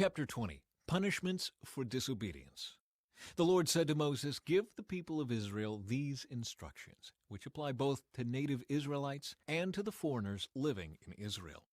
Chapter 20. Punishments for Disobedience. The Lord said to Moses, "Give the people of Israel these instructions, which apply both to native Israelites and to the foreigners living in Israel.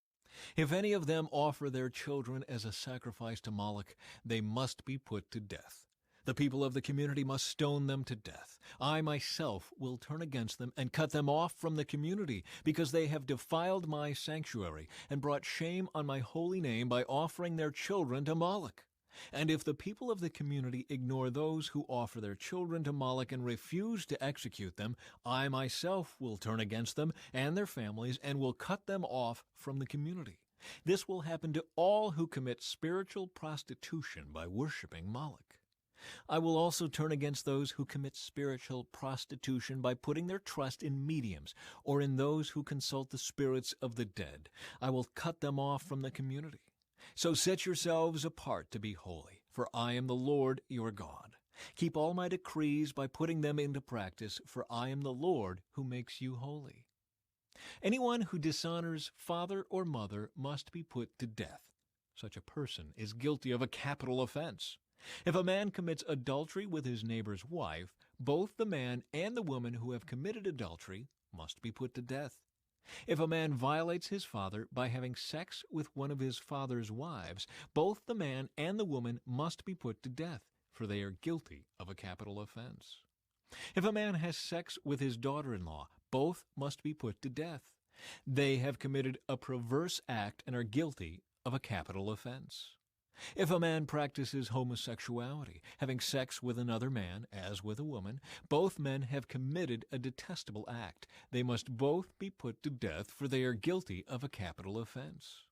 If any of them offer their children as a sacrifice to Moloch, they must be put to death. The people of the community must stone them to death. I myself will turn against them and cut them off from the community, because they have defiled my sanctuary and brought shame on my holy name by offering their children to Moloch. And if the people of the community ignore those who offer their children to Moloch and refuse to execute them, I myself will turn against them and their families and will cut them off from the community. This will happen to all who commit spiritual prostitution by worshiping Moloch. I will also turn against those who commit spiritual prostitution by putting their trust in mediums or in those who consult the spirits of the dead. I will cut them off from the community. So set yourselves apart to be holy, for I am the Lord your God. Keep all my decrees by putting them into practice, for I am the Lord who makes you holy. Anyone who dishonors father or mother must be put to death. Such a person is guilty of a capital offense. If a man commits adultery with his neighbor's wife, both the man and the woman who have committed adultery must be put to death. If a man violates his father by having sex with one of his father's wives, both the man and the woman must be put to death, for they are guilty of a capital offense. If a man has sex with his daughter-in-law, both must be put to death. They have committed a perverse act and are guilty of a capital offense. If a man practices homosexuality, having sex with another man as with a woman, both men have committed a detestable act. They must both be put to death, for they are guilty of a capital offense.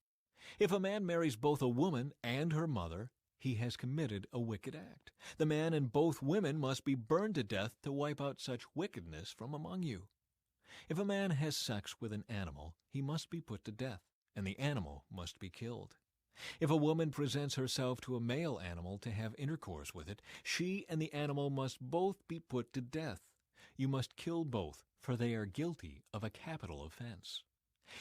If a man marries both a woman and her mother, he has committed a wicked act. The man and both women must be burned to death to wipe out such wickedness from among you. If a man has sex with an animal, he must be put to death, and the animal must be killed. If a woman presents herself to a male animal to have intercourse with it, she and the animal must both be put to death. You must kill both, for they are guilty of a capital offense.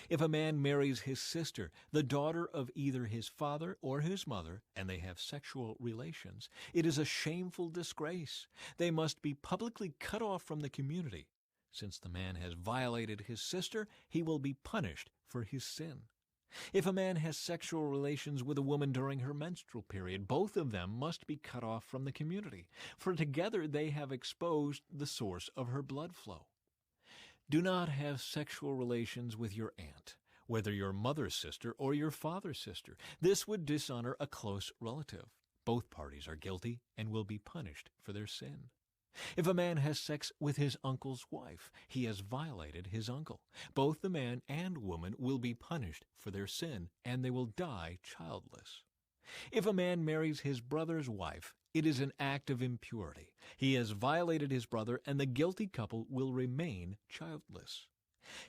If a man marries his sister, the daughter of either his father or his mother, and they have sexual relations, it is a shameful disgrace. They must be publicly cut off from the community. Since the man has violated his sister, he will be punished for his sin. If a man has sexual relations with a woman during her menstrual period, both of them must be cut off from the community, for together they have exposed the source of her blood flow. Do not have sexual relations with your aunt, whether your mother's sister or your father's sister. This would dishonor a close relative. Both parties are guilty and will be punished for their sin. If a man has sex with his uncle's wife, he has violated his uncle. Both the man and woman will be punished for their sin, and they will die childless. If a man marries his brother's wife, it is an act of impurity. He has violated his brother, and the guilty couple will remain childless.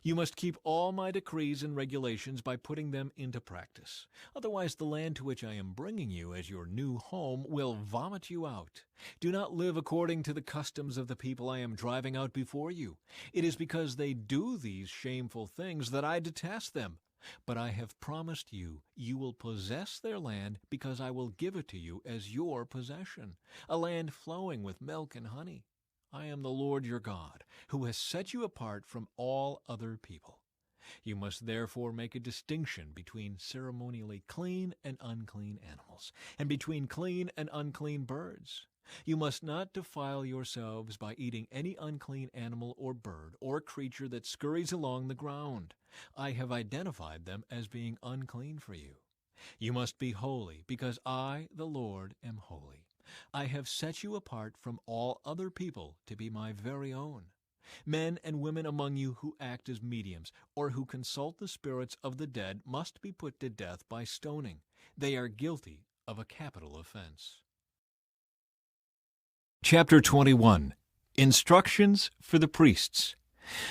You must keep all my decrees and regulations by putting them into practice. Otherwise, the land to which I am bringing you as your new home will vomit you out. Do not live according to the customs of the people I am driving out before you. It is because they do these shameful things that I detest them. But I have promised you, you will possess their land, because I will give it to you as your possession, a land flowing with milk and honey. I am the Lord your God, who has set you apart from all other people. You must therefore make a distinction between ceremonially clean and unclean animals, and between clean and unclean birds. You must not defile yourselves by eating any unclean animal or bird or creature that scurries along the ground. I have identified them as being unclean for you. You must be holy, because I, the Lord, am holy. I have set you apart from all other people to be my very own. Men and women among you who act as mediums or who consult the spirits of the dead must be put to death by stoning. They are guilty of a capital offense. Chapter 21. Instructions for the priests.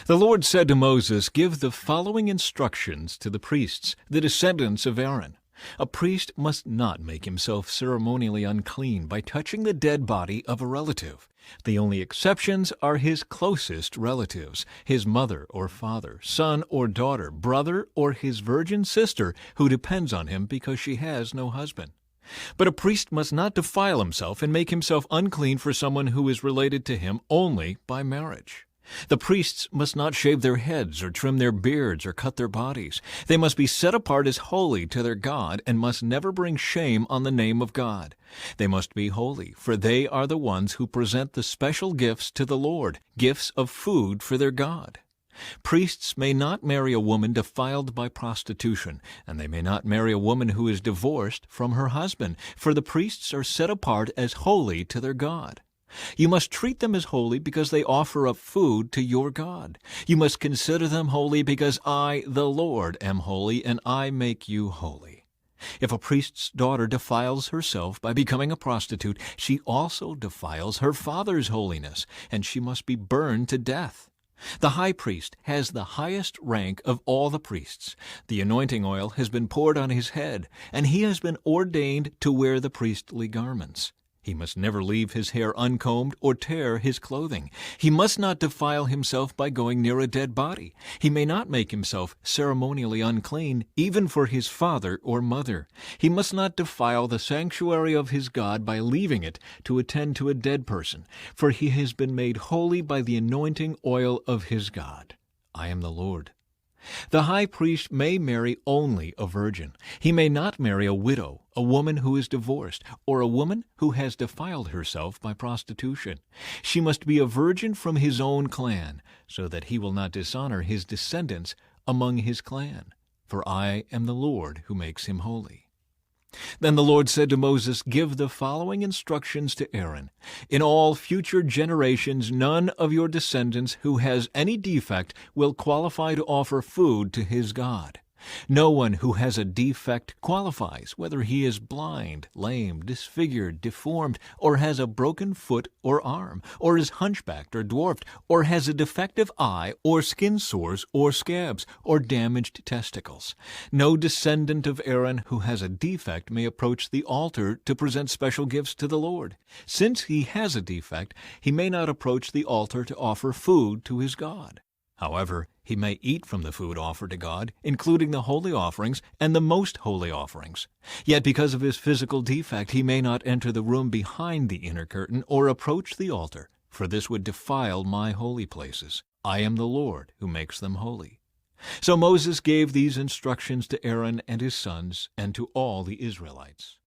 The Lord said to Moses, "Give the following instructions to the priests, the descendants of Aaron. A priest must not make himself ceremonially unclean by touching the dead body of a relative. The only exceptions are his closest relatives, his mother or father, son or daughter, brother, or his virgin sister who depends on him because she has no husband. But a priest must not defile himself and make himself unclean for someone who is related to him only by marriage. The priests must not shave their heads or trim their beards or cut their bodies. They must be set apart as holy to their God and must never bring shame on the name of God. They must be holy, for they are the ones who present the special gifts to the Lord, gifts of food for their God. Priests may not marry a woman defiled by prostitution, and they may not marry a woman who is divorced from her husband, for the priests are set apart as holy to their God. You must treat them as holy because they offer up food to your God. You must consider them holy because I, the Lord, am holy, and I make you holy. If a priest's daughter defiles herself by becoming a prostitute, she also defiles her father's holiness, and she must be burned to death. The high priest has the highest rank of all the priests. The anointing oil has been poured on his head, and he has been ordained to wear the priestly garments. He must never leave his hair uncombed or tear his clothing. He must not defile himself by going near a dead body. He may not make himself ceremonially unclean, even for his father or mother. He must not defile the sanctuary of his God by leaving it to attend to a dead person, for he has been made holy by the anointing oil of his God. I am the Lord. The high priest may marry only a virgin. He may not marry a widow, a woman who is divorced, or a woman who has defiled herself by prostitution. She must be a virgin from his own clan, so that he will not dishonor his descendants among his clan. For I am the Lord who makes him holy. Then the Lord said to Moses, "Give the following instructions to Aaron. In all future generations, none of your descendants who has any defect will qualify to offer food to his God. No one who has a defect qualifies, whether he is blind, lame, disfigured, deformed, or has a broken foot or arm, or is hunchbacked or dwarfed, or has a defective eye, or skin sores, or scabs, or damaged testicles. No descendant of Aaron who has a defect may approach the altar to present special gifts to the Lord. Since he has a defect, he may not approach the altar to offer food to his God. However, he may eat from the food offered to God, including the holy offerings and the most holy offerings. Yet because of his physical defect, he may not enter the room behind the inner curtain or approach the altar, for this would defile my holy places. I am the Lord who makes them holy." So Moses gave these instructions to Aaron and his sons and to all the Israelites.